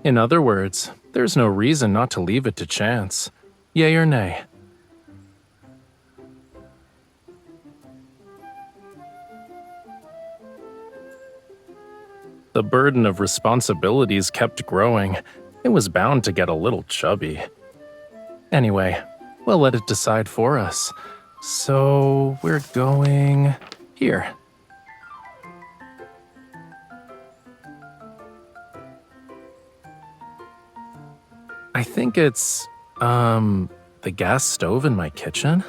In other words, there's no reason not to leave it to chance. Yay or nay? The burden of responsibilities kept growing. It was bound to get a little chubby. Anyway, we'll let it decide for us. So, we're going here. I think it's, the gas stove in my kitchen?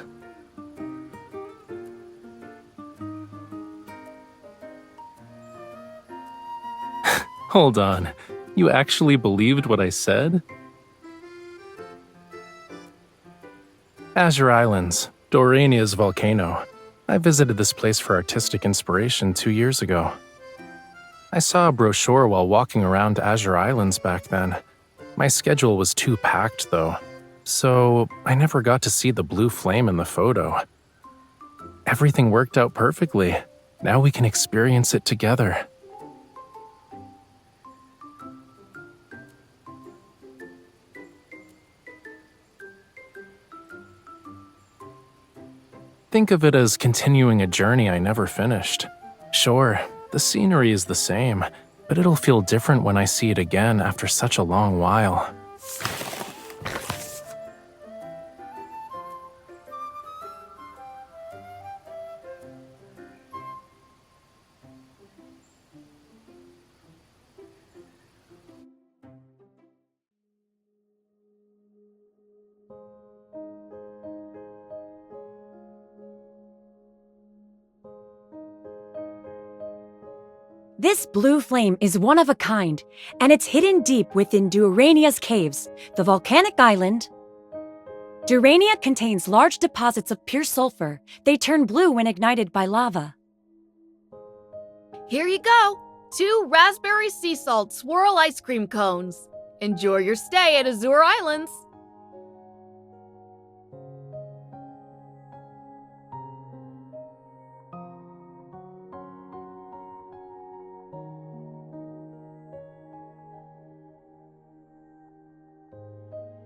Hold on, you actually believed what I said? Azure Islands, Dorania's volcano. I visited this place for artistic inspiration 2 years ago. I saw a brochure while walking around Azure Islands back then. My schedule was too packed, though, so I never got to see the blue flame in the photo. Everything worked out perfectly. Now we can experience it together. Think of it as continuing a journey I never finished. Sure, the scenery is the same, but it'll feel different when I see it again after such a long while. This blue flame is one of a kind, and it's hidden deep within Durania's caves, the volcanic island. Durania contains large deposits of pure sulfur. They turn blue when ignited by lava. Here you go! 2 raspberry sea salt swirl ice cream cones. Enjoy your stay at Azure Islands.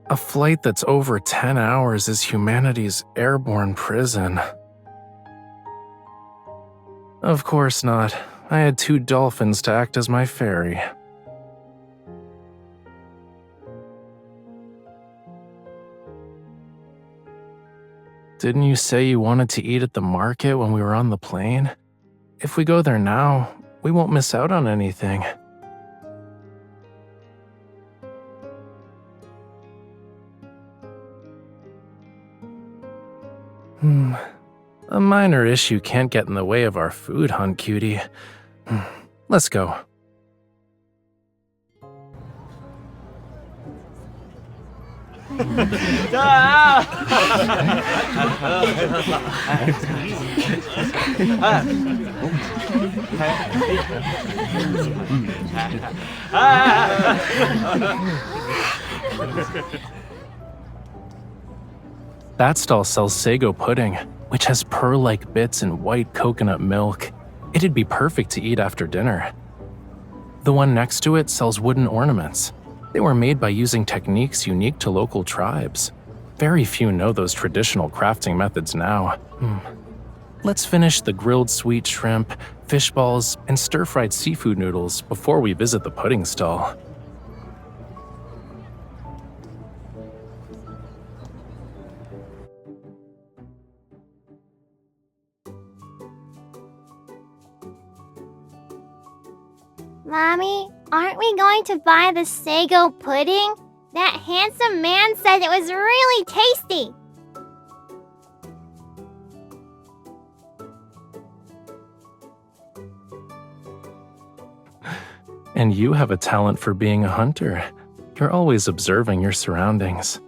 A flight that's over 10 hours is humanity's airborne prison. Of course not. I had 2 dolphins to act as my ferry. Didn't you say you wanted to eat at the market when we were on the plane? If we go there now, we won't miss out on anything. A minor issue can't get in the way of our food hunt, cutie. Let's go. That stall sells sago pudding, which has pearl-like bits and white coconut milk. It'd be perfect to eat after dinner. The one next to it sells wooden ornaments. They were made by using techniques unique to local tribes. Very few know those traditional crafting methods now. Let's finish the grilled sweet shrimp, fish balls, and stir-fried seafood noodles before we visit the pudding stall. Mommy, aren't we going to buy the sago pudding? That handsome man said it was really tasty. And you have a talent for being a hunter. You're always observing your surroundings.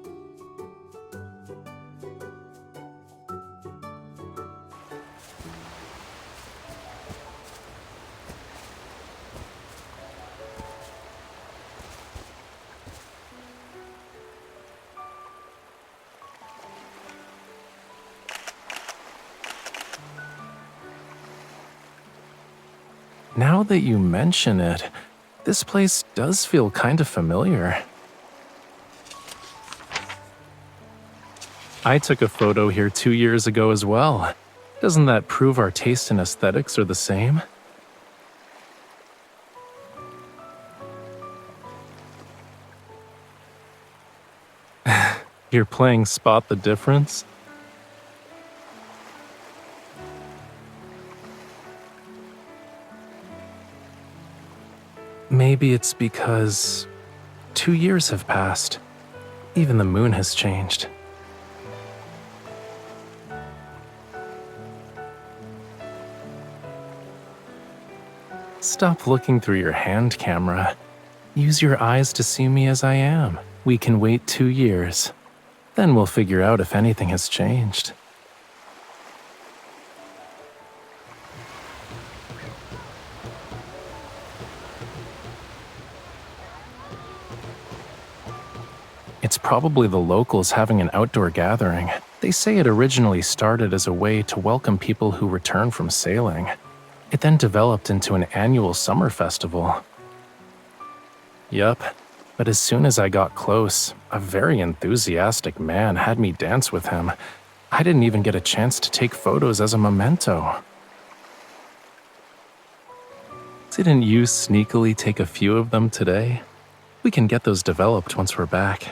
Now that you mention it, This place does feel kind of familiar. I took a photo here 2 years ago as well. Doesn't that prove our taste in aesthetics are the same? You're playing Spot the Difference? Maybe it's because 2 years have passed. Even the moon has changed. Stop looking through your hand camera. Use your eyes to see me as I am. We can wait 2 years. Then we'll figure out if anything has changed. It's probably the locals having an outdoor gathering. They say it originally started as a way to welcome people who return from sailing. It then developed into an annual summer festival. Yup, but as soon as I got close, a very enthusiastic man had me dance with him. I didn't even get a chance to take photos as a memento. Didn't you sneakily take a few of them today? We can get those developed once we're back.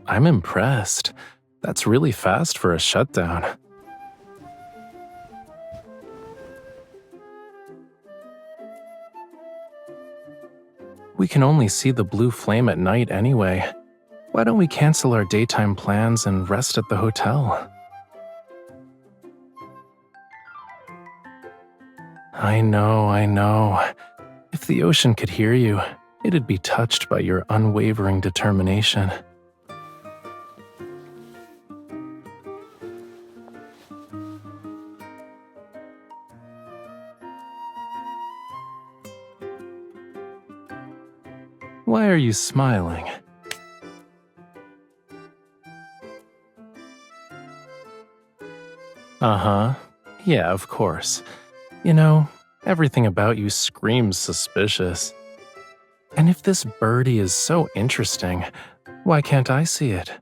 I'm impressed. That's really fast for a shutdown. We can only see the blue flame at night anyway. Why don't we cancel our daytime plans and rest at the hotel? I know. If the ocean could hear you, it'd be touched by your unwavering determination. Why are you smiling? Uh-huh. Yeah, of course. You know, everything about you screams suspicious. And if this birdie is so interesting, why can't I see it?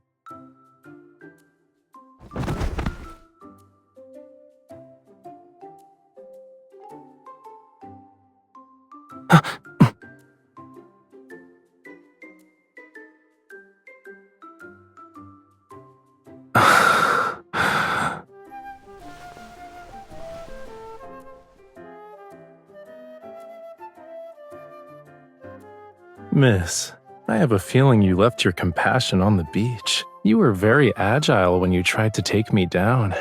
Miss, I have a feeling you left your compassion on the beach. You were very agile when you tried to take me down.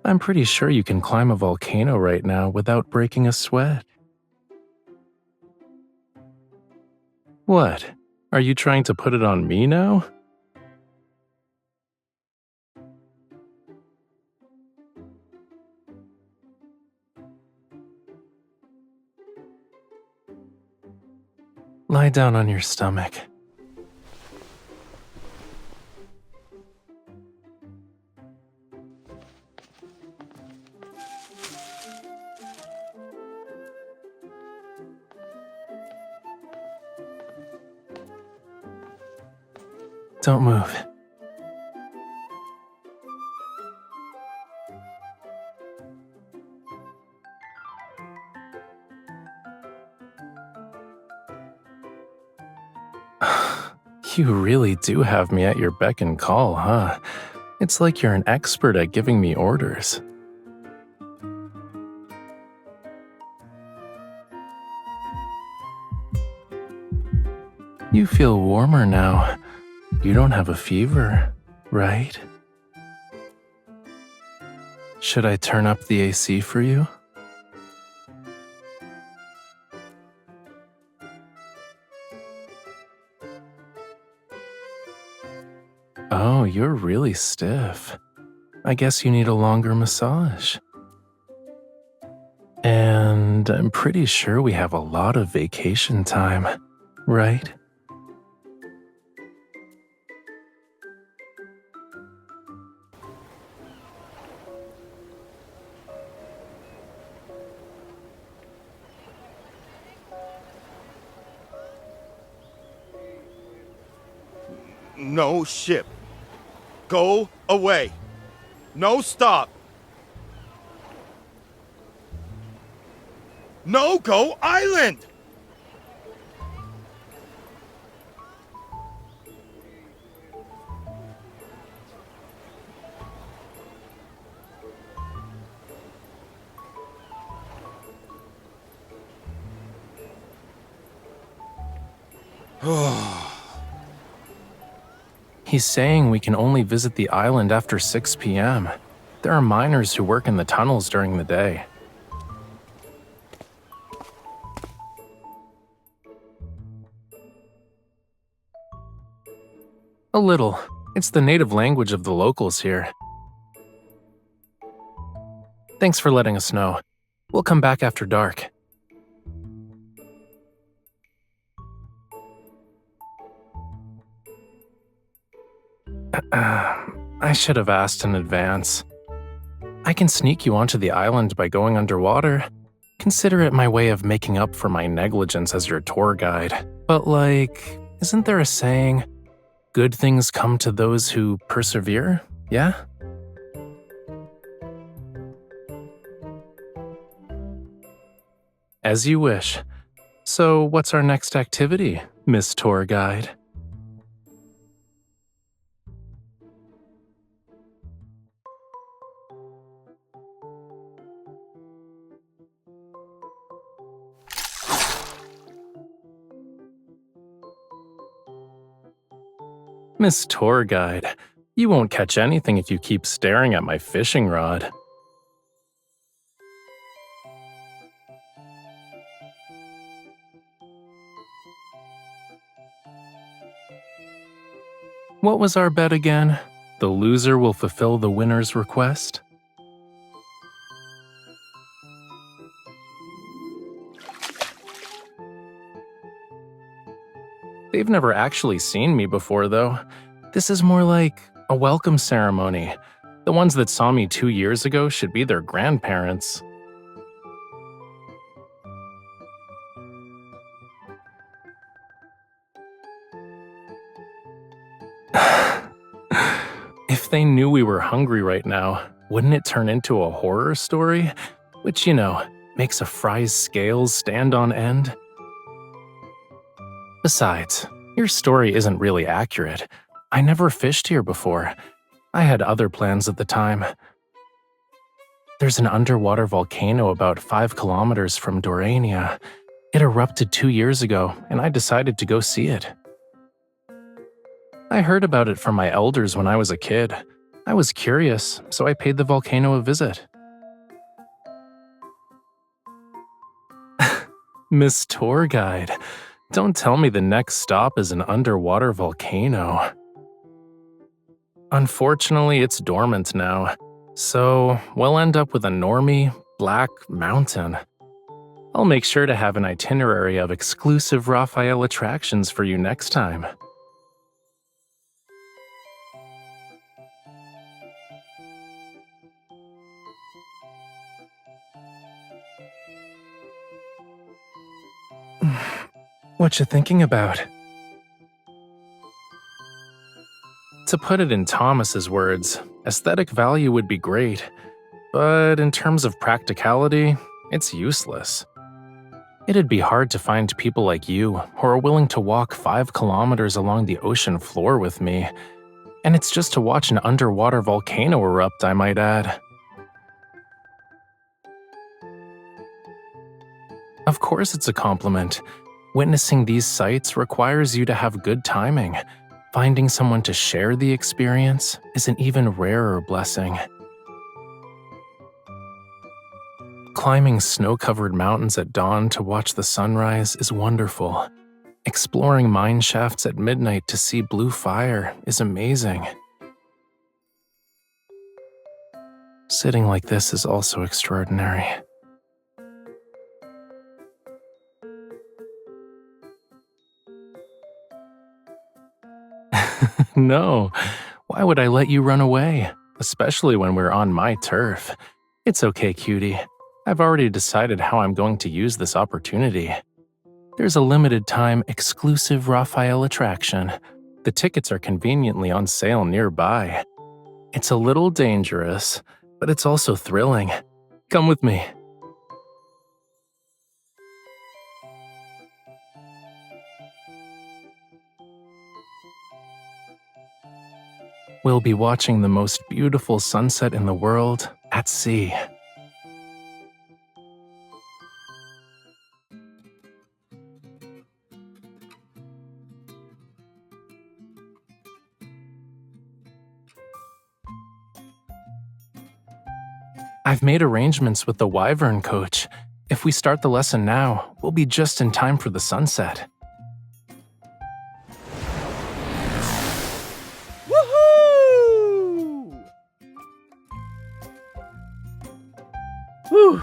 I'm pretty sure you can climb a volcano right now without breaking a sweat. What? Are you trying to put it on me now? Lie down on your stomach. Don't move. You really do have me at your beck and call, huh? It's like you're an expert at giving me orders. You feel warmer now. You don't have a fever, right? Should I turn up the AC for you? Oh, you're really stiff. I guess you need a longer massage. And I'm pretty sure we have a lot of vacation time, right? No ship. Go away. No stop. No go island. He's saying we can only visit the island after 6 p.m. There are miners who work in the tunnels during the day. A little. It's the native language of the locals here. Thanks for letting us know. We'll come back after dark. I should have asked in advance. I can sneak you onto the island by going underwater. Consider it my way of making up for my negligence as your tour guide. But isn't there a saying, good things come to those who persevere? Yeah? As you wish. So what's our next activity, Miss Tour Guide? Miss Tour Guide, you won't catch anything if you keep staring at my fishing rod. What was our bet again? The loser will fulfill the winner's request? They've never actually seen me before, though. This is more like a welcome ceremony. The ones that saw me 2 years ago should be their grandparents. If they knew we were hungry right now, wouldn't it turn into a horror story? Which, makes a fry's scales stand on end? Besides, your story isn't really accurate. I never fished here before. I had other plans at the time. There's an underwater volcano about 5 kilometers from Dorania. It erupted 2 years ago, and I decided to go see it. I heard about it from my elders when I was a kid. I was curious, so I paid the volcano a visit. Miss Tour Guide, don't tell me the next stop is an underwater volcano. Unfortunately, it's dormant now, so we'll end up with a normie, black mountain. I'll make sure to have an itinerary of exclusive Rafayel attractions for you next time. What you thinking about? To put it in Thomas's words, aesthetic value would be great, but in terms of practicality, it's useless. It'd be hard to find people like you who are willing to walk 5 kilometers along the ocean floor with me, and it's just to watch an underwater volcano erupt, I might add. Of course it's a compliment. Witnessing these sights requires you to have good timing. Finding someone to share the experience is an even rarer blessing. Climbing snow-covered mountains at dawn to watch the sunrise is wonderful. Exploring mine shafts at midnight to see blue fire is amazing. Sitting like this is also extraordinary. No, why would I let you run away? Especially when we're on my turf. It's okay, cutie. I've already decided how I'm going to use this opportunity. There's a limited time exclusive Rafayel attraction. The tickets are conveniently on sale nearby. It's a little dangerous, but it's also thrilling. Come with me. We'll be watching the most beautiful sunset in the world at sea. I've made arrangements with the Wyvern coach. If we start the lesson now, we'll be just in time for the sunset. Woohoo! Whew.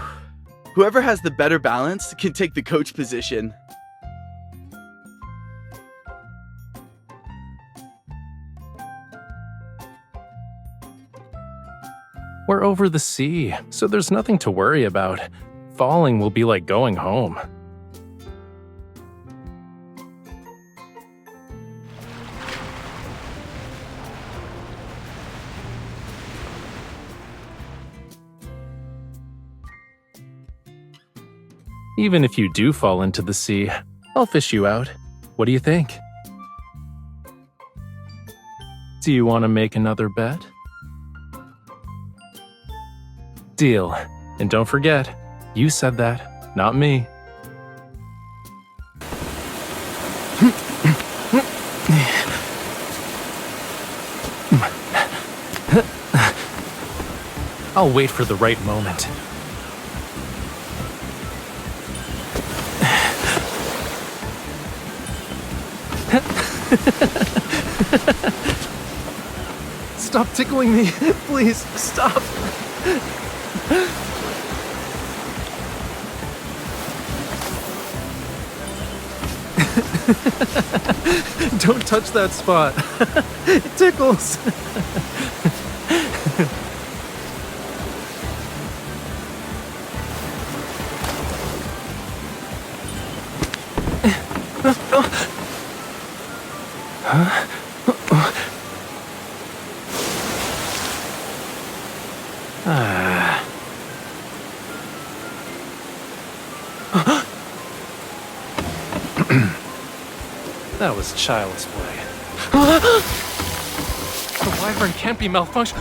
Whoever has the better balance can take the coach position. We're over the sea, so there's nothing to worry about. Falling will be like going home. Even if you do fall into the sea, I'll fish you out. What do you think? Do you want to make another bet? Deal. And don't forget, you said that, not me. I'll wait for the right moment. Stop tickling me, please, stop. Don't touch that spot. It tickles. That was child's play. The wyvern can't be malfunctioned.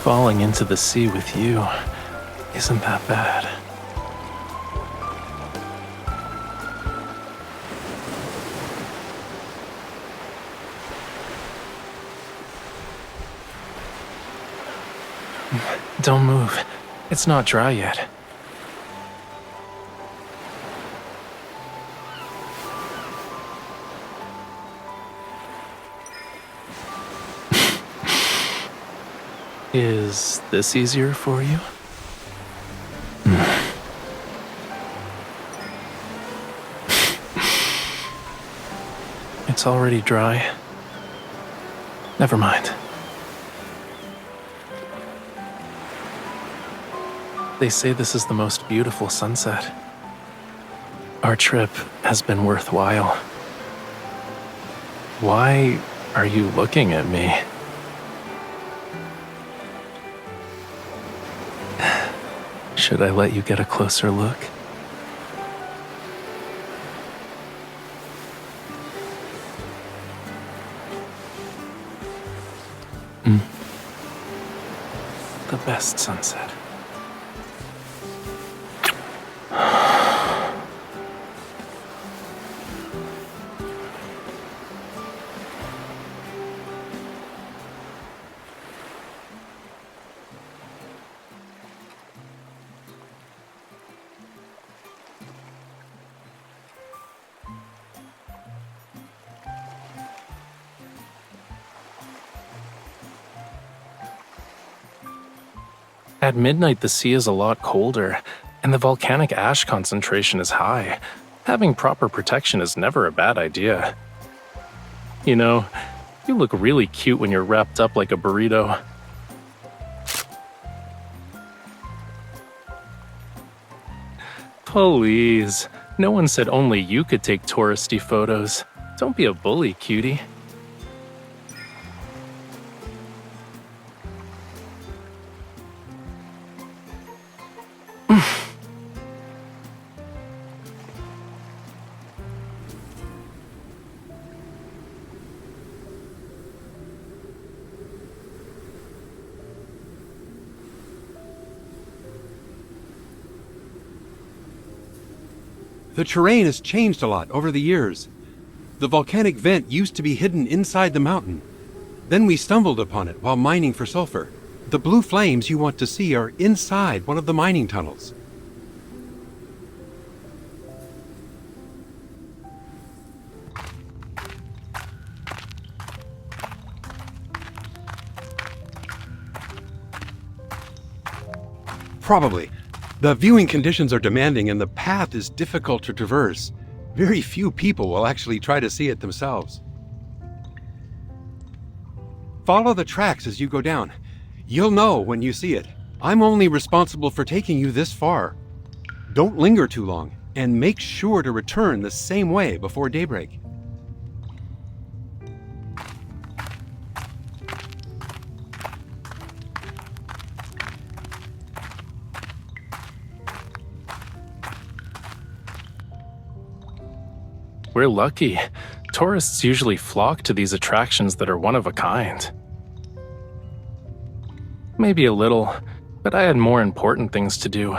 Falling into the sea with you isn't that bad. Don't move. It's not dry yet. Is this easier for you? It's already dry. Never mind. They say this is the most beautiful sunset. Our trip has been worthwhile. Why are you looking at me? Should I let you get a closer look? The best sunset. At midnight, the sea is a lot colder, and the volcanic ash concentration is high. Having proper protection is never a bad idea. You know, you look really cute when you're wrapped up like a burrito. Please, no one said only you could take touristy photos. Don't be a bully, cutie. The terrain has changed a lot over the years. The volcanic vent used to be hidden inside the mountain. Then we stumbled upon it while mining for sulfur. The blue flames you want to see are inside one of the mining tunnels. Probably. The viewing conditions are demanding and the path is difficult to traverse. Very few people will actually try to see it themselves. Follow the tracks as you go down. You'll know when you see it. I'm only responsible for taking you this far. Don't linger too long, and make sure to return the same way before daybreak. We're lucky. Tourists usually flock to these attractions that are one of a kind. Maybe a little, but I had more important things to do.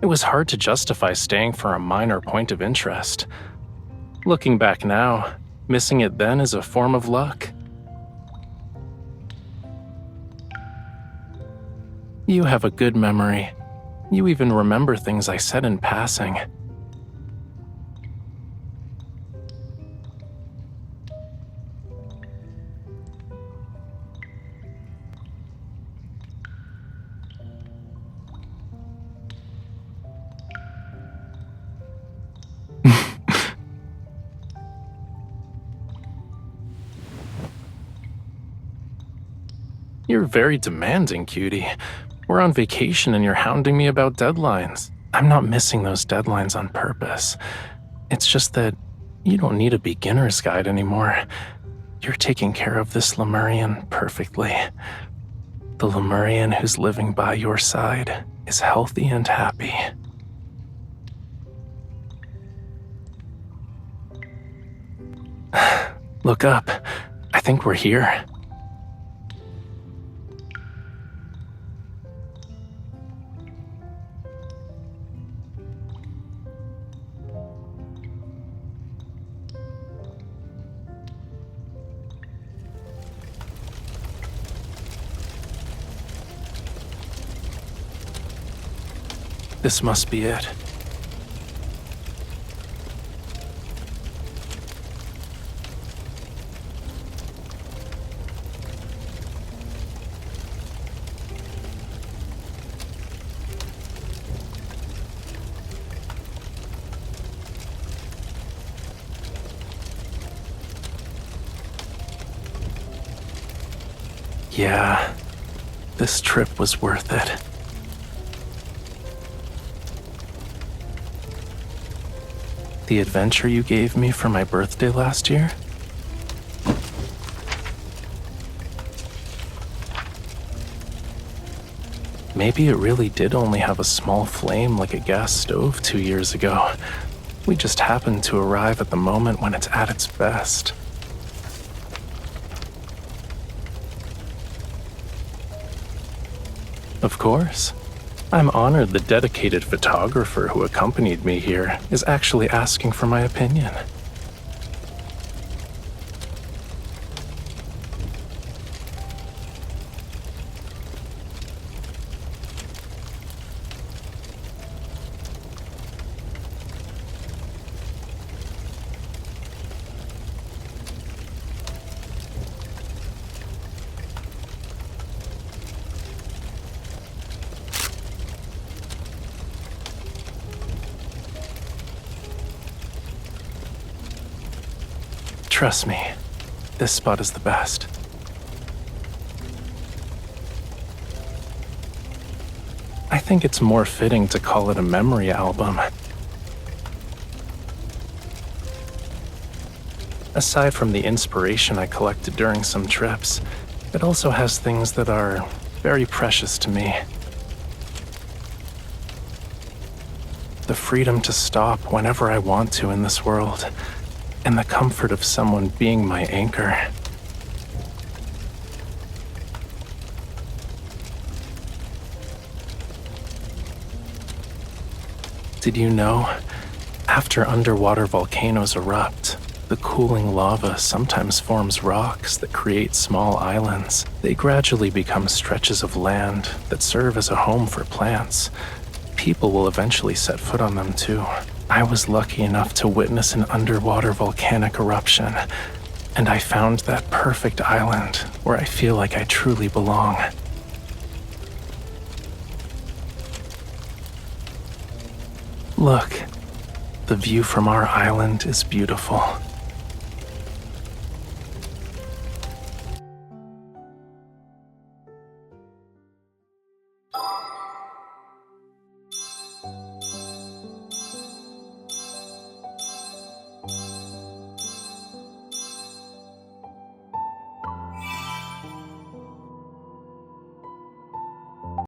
It was hard to justify staying for a minor point of interest. Looking back now, missing it then is a form of luck. You have a good memory. You even remember things I said in passing. You're very demanding, cutie. We're on vacation and you're hounding me about deadlines. I'm not missing those deadlines on purpose. It's just that you don't need a beginner's guide anymore. You're taking care of this Lemurian perfectly. The Lemurian who's living by your side is healthy and happy. Look up. I think we're here. This must be it. Yeah, this trip was worth it. The adventure you gave me for my birthday last year? Maybe it really did only have a small flame like a gas stove 2 years ago. We just happened to arrive at the moment when it's at its best. Of course. I'm honored the dedicated photographer who accompanied me here is actually asking for my opinion. Trust me, this spot is the best. I think it's more fitting to call it a memory album. Aside from the inspiration I collected during some trips, it also has things that are very precious to me. The freedom to stop whenever I want to in this world, and the comfort of someone being my anchor. Did you know? After underwater volcanoes erupt, the cooling lava sometimes forms rocks that create small islands. They gradually become stretches of land that serve as a home for plants. People will eventually set foot on them too. I was lucky enough to witness an underwater volcanic eruption, and I found that perfect island where I feel like I truly belong. Look, the view from our island is beautiful.